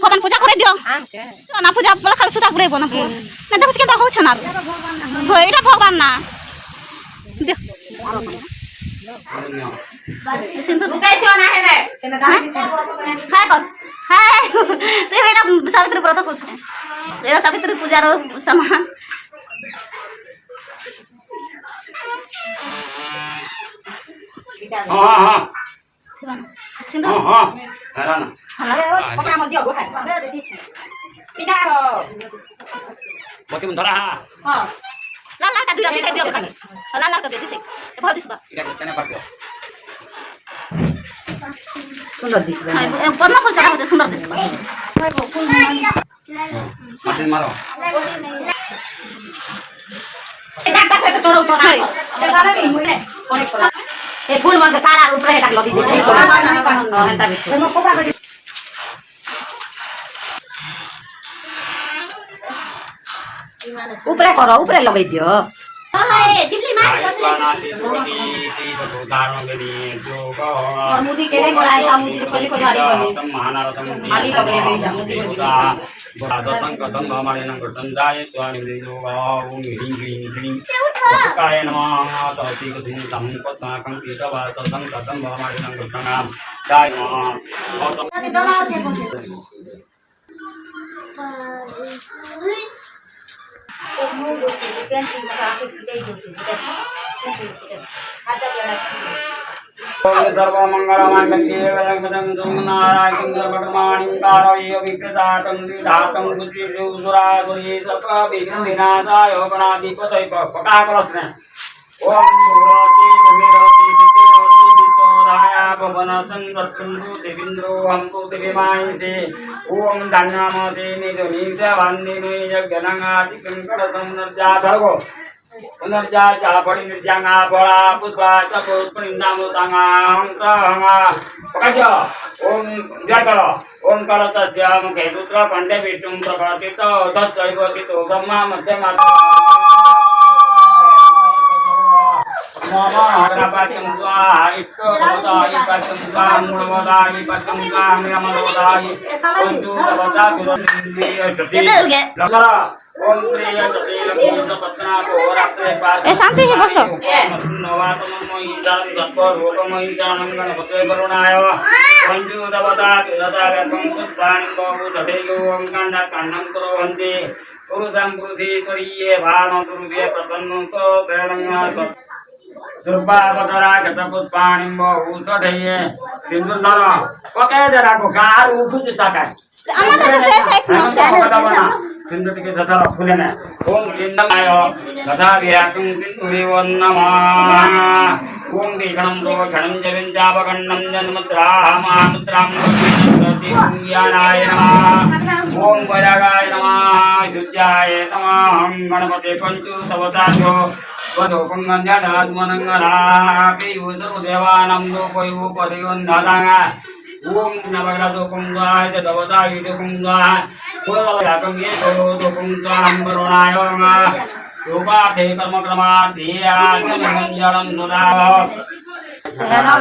ভগবান পূজা করে দিও না পূজা বলে খালি সুতা পুরাইব না না দেখো কেন হচ্ছে না এটা ভগবান না সাবিত্রী ব্রত করছে এটা সাবিত্রী পূজার সমান সিন্ধু लाल लाल का दूर दिसे दियो खाली लाल लाल का दे दिसे बहुत दिसबा এটা কেন পারছো सुंदर दिस पद्म फूल चढ़ा होते सुंदर दिसबा মাটির মারো এটা কাছে তো চড়াও চড়া দেখালে রে মুলে অনেক কলা এই ফুল মানে কারার উপরে এটা লদি দিতে এটা বিচ্ছু উপরে করো উপরে লগাই দিও टिपली मार और मुदी केरे गोड़ाए का मुदी खोली को धारी खोली आली लगे दे जा मुदी दतंग कतंग हमारे नंग कतंग जाए तो आने दे जो गाओ गिरिंग गिरिंग गिरिंग काय नमः तोती को दिन तम को ता कं कीटा बा दतंग कतंग हमारे नंग कतंग जाए सर्व मंगल मांगल्ये वरदं नारायण सर्वधर्माणि कारये विकृतातं विधातं बुद्धिषु सुरासुरी सर्व विघ्नविनाशाय गणाधिपतये पकाकलस्ने ओम सुरति भूमिरति वितिरति विसोधाया भवनतं रत्सुन्दु देवीन्द्रो हमको देवीमायते ओम धन्यमते निजनीत वन्दिने यज्ञनंगादि कंकड़संनर्जा भर्गो पुनर्जा चापड़ी निर्जंगा बड़ा पुष्पा चपुष परिणामुतांगा हंसा पकाजो ओम जय करो ओम करो तस्य मुखे रुद्र पंडे विष्णु प्रकाशित तत्सैवतितो ब्रह्मा मध्यमा Mama harapatum स्वाहा इष्टो भवताय पाचम स्वाहा मूलवदाय पाचम स्वाहा नियमवदाय पंचु भवता गुरुन्द्रिय सती लकरा ओम प्रिय सती लक्ष्मी पत्ना गोरात्रे पास ए शांति है बसो नवातममयि जान तत्पर रोगमयि जानंगन भते करुणाय पंचु भवता गुरुदाय पंचुस्वानि बहु तथैयो ओम कांडा कांडं कुर्वन्ति पुरुषं पुरुषे करिये भान तुरुये प्रसन्नतो प्रेरणा दुर्बाबतरा कतपुष्पाणि बहुतढये सिंधुनर पके जराको कार उठुच ताका আমাদের তো শেষ এক না सिंधु टिके तथा फुलेन ओम लिंगमाय तथा विराटुं सिंधुरिवं नमः ओम विघ्नं रो घनं जविञ्जावगण्णं जन्मद्रामामुद्रां प्रति ज्ञानाय नमः ओम वैरागाय नमः शुद्धाय नमः गणपते पंचु तवताभ्यो वदोपंगञ्जनात्मनङ्गना पियुषो देवानं लोपयो परिगन्धनागा ओम नवग्रहो कुंगाय तवताय कुंगाय पुरवयाकं ये तो कुंगां वरुणायोगा रूपाते कर्मक्रमाधिया जलं नुदाव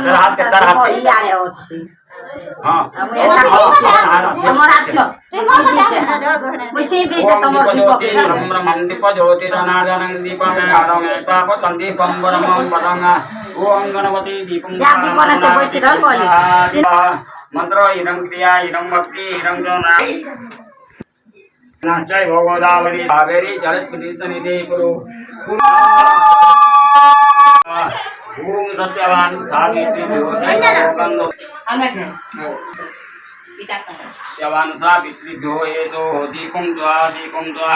रात के तरह कोई आले होछि हां हमर आछो मुझे दे तमर दीपक ब्रह्मं दीप ज्योति रनादनं दीपं आरं एकाप तन्दीपं परमं पदंगा ओम गणपति दीपं जापि कोन से बसि रहल बोली मंत्र इदं क्रिया इदं भक्ति इदं जना नाचय भगवदावरी कावेरी जलस्पतिनिधि कुरु ओम सत्यवान सावित्री ज्योतिर्गंधो सत्यवान सावित्री ज्योतो दीपं द्वा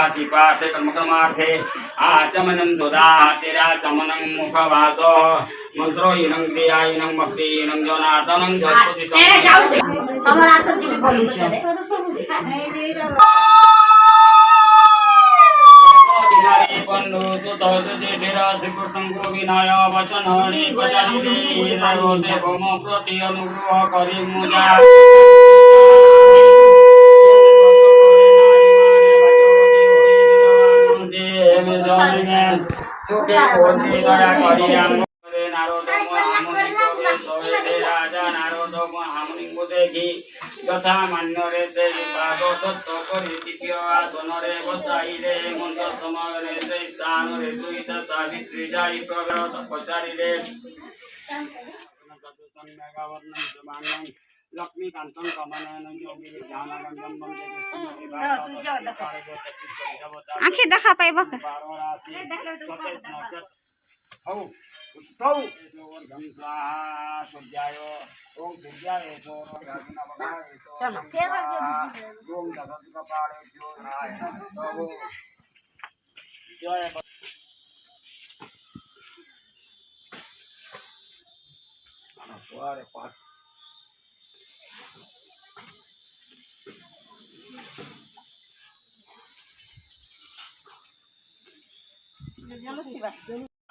दीपाते कर्मक्रमार्थे आचमनं ददा तेरा चमनं मुखवासो मंत्रो इनं क्रिया इनं भक्ति इनं जनार्दनं जलस्पति तेरे जाऊ हमर आठ जीवी बोली छे विनाय वचन हरि वचन देव प्रति अनुग्रह करी मुजा बसे घी यथा मान्यरे ते पाद सत्य करि द्वितीय आसनरे बसाइले मंत्र समागरे ते स्थानरे दुईत सावित्री जाई प्रगत पचारिले लक्ष्मीकान्तं कमनयन योगी ध्यानगंधं आँखें देखा पाइब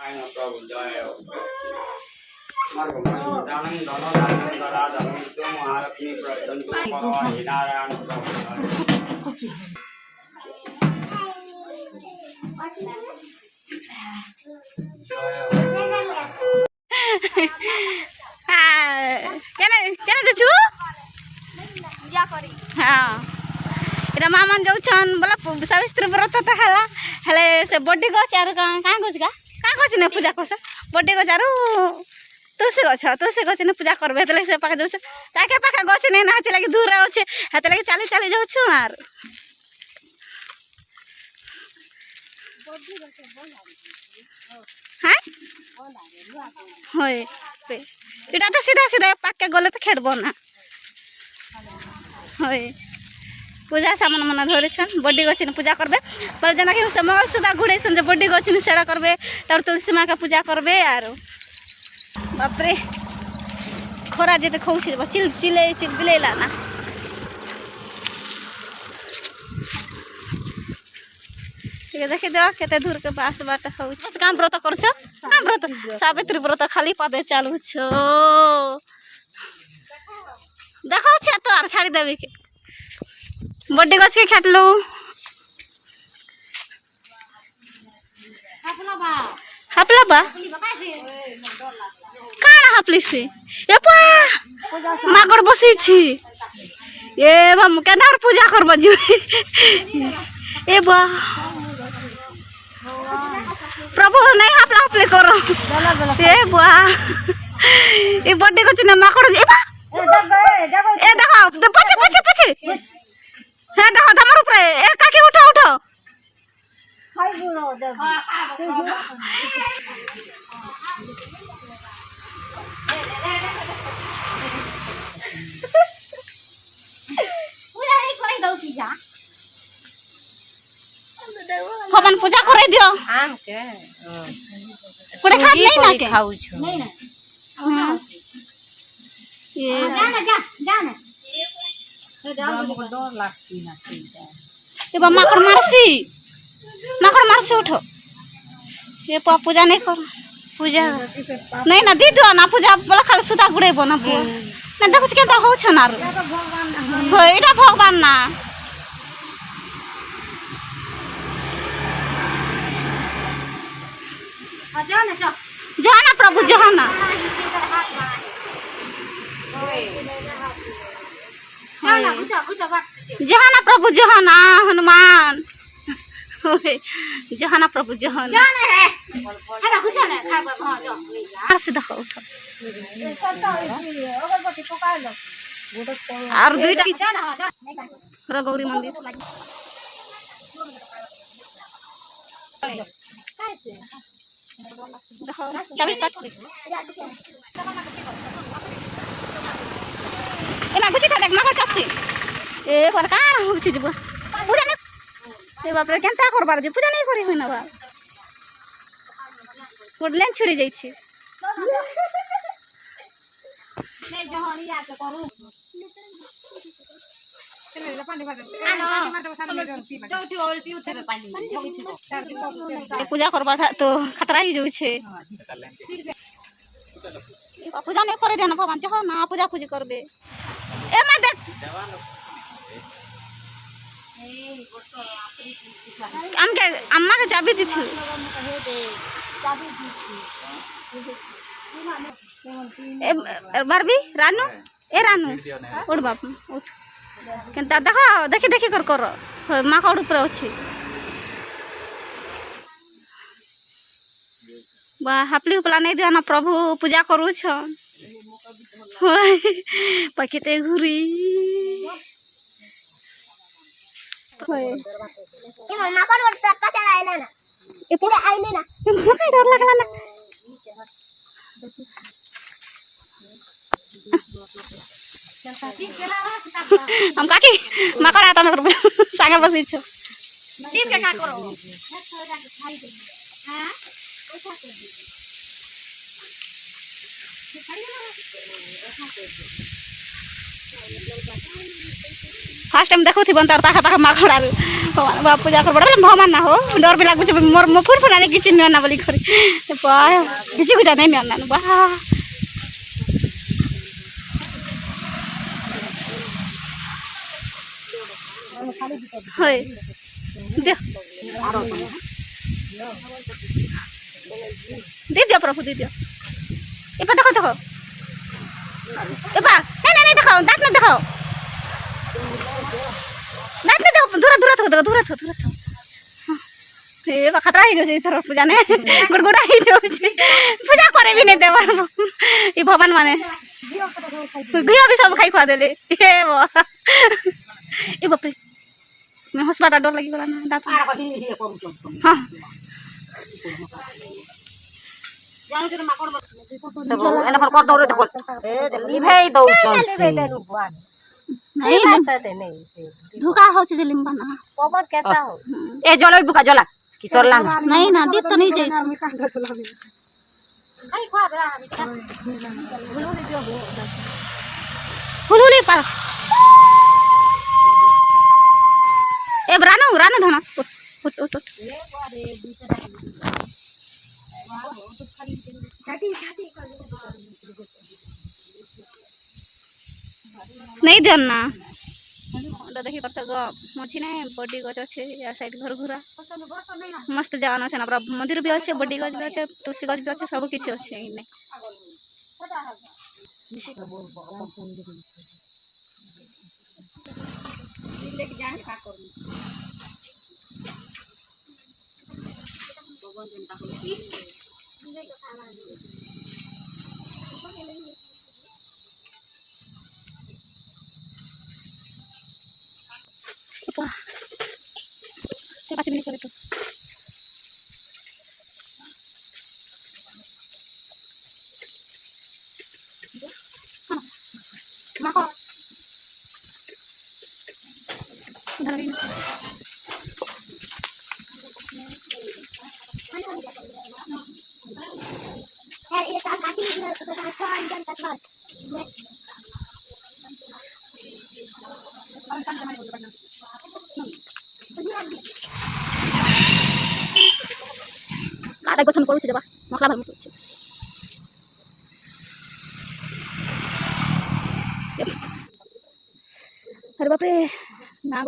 प्रभु जय दानं धन धान्य करा धर्म तो महालक्ष्मी प्रसन्नतु परवाहि नारायण प्रभु हाँ इरा मामन जाऊन बोला सावित्री व्रत तो है हेले से बड्डी गछ आर कहाँ गछ गछ ने पूजा करस बड्डी गछ आर तुलसी गछ ने पूजा करबे हेतले से पाके जाऊछ ताके पाके गछ ने ना लगे दूर अच्छे हेतले चली चली जाऊछ आर हाँ होय इटा तो सीधा सीधा पाके गले तो खेड़बो ना होय पूजा सामान मन धरे छन बड्डी गछ ने पूजा करबे पर जना कि से मंगल सूत्र गुड़े सन जे बड्डी गछ ने सेड़ा करबे तर तुलसी माँ का पूजा करबे आर बाप रे खरा जेते खौसी चिल चिले चिल बिलेला ना ठीक है देखि दो केते दूर के पास बाट हो काम व्रत करछ काम व्रत सावित्री व्रत खाली पदे चालू छो देखो छ तो आर छाड़ी देबे के बड्डी गछ के खेतलू हापला बा काना हापली से ए पा मागड़ बसी छी ए हम केनार पूजा करब जी ए बा प्रभु नहीं हापला हापले करो ए बा ए बड्डी गछ ने माकड़ ए बा ए देखो पछे पछे पछे है देखो तमर ऊपर ए काकी उठो उठो हाय बुरो देखो पूजा नहीं करे दो पूजा भगवान पूजा करे दियो आम के पूरे खात नहीं ना के खाऊ छ नहीं ना हां ये जा ना डर लागती ना ये माकड़ मारसी उठो ये पूजा नहीं कर पूजा नहीं ना दी दो ना पूजा बोला खाली सुता गुड़े बना पो ना देखो केता हो छ ना हो एटा भगवान ना जाना प्रभु जाना जहाना प्रभु जहाना हनुमान जहाना प्रभु जहाना और दुईटा गौरी मंदिर गुची था देख माकर चापसी ए पर काना हो छी जब पूजा नहीं ए बाप रे केनता करबार जे पूजा नहीं करी होई ना बा कोडलेन छुड़ी जाई छी नहीं जहनी या के करू चले पानी मार सामने चौथी ओल्टी उठे पानी पूजा करबा तो खतरा ही जाऊ छे पूजा नहीं करे देना भगवान जह ना पूजा पूजी करबे ए मा देख हमके अम्मा के चाबी दी थी बारबी रानू ए रानू उठ बाप उठ केनता देखो देखी देखी कर माँ कौड़ ऊपर अच्छी बा हापली उपला नहीं दिया ना प्रभु पूजा करूछ पकेते घुरी ये मम्मा को डर का चला आइले ना ये पूरा आइले ना मका डर लगला ना हम काकी मका आता मैं सांगे बसी छ दीप के का करो हां फास्ट टाइम देखो थी बनता पाखा पाखा माखड़ा भगवान पूजा कर बड़ा भगवान ना हो डर भी लागु मोर मो फुर फुराने किचन में ना बोली करी बा किछि कुछ नहीं मैं ना बा होय दे दे दियो प्रभु दे दियो ए पा देखो देखो ए पा नहीं नहीं देखो दांत न देखो दांत न देखो दूर दूर थो दूर थो ए बा खतरा ही जो इधर पूजा ने गुड़गुड़ा ही जो पूजा करे भी नहीं देवा ई भगवान माने घियो भी सब खाई खा देले ए वो ए बाप रे मैं हॉस्पिटल डर लगी गला ना दांत हां जानो जे माकड़ एना पर कर दो रे ए लिभे दो नहीं धुका हो से लिंबा ना पवन कैसा हो ए जलो बुका जला किशोर लांग नहीं ना दीप तो नहीं जाई खाई खा बरा फुलुली पर ए रानू रानू धना उठ उठ उठ नहीं देन ना देखी करते मछी ना बड़ी गच अच्छे या साइड घर घुरा मस्त जगह अच्छे ना पूरा मंदिर भी अच्छे बड़ी गच भी अच्छे तुलसी गच भी अच्छे सब किसी अच्छे नहीं ada gocon polu sudah pak makla banget hari bape nah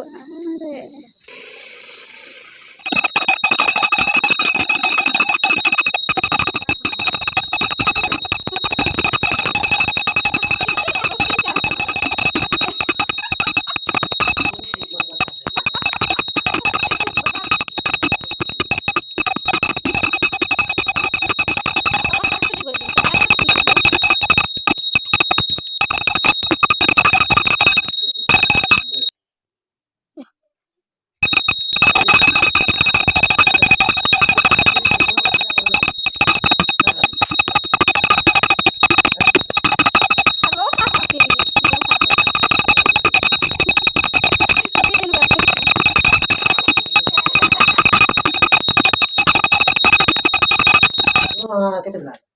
Kita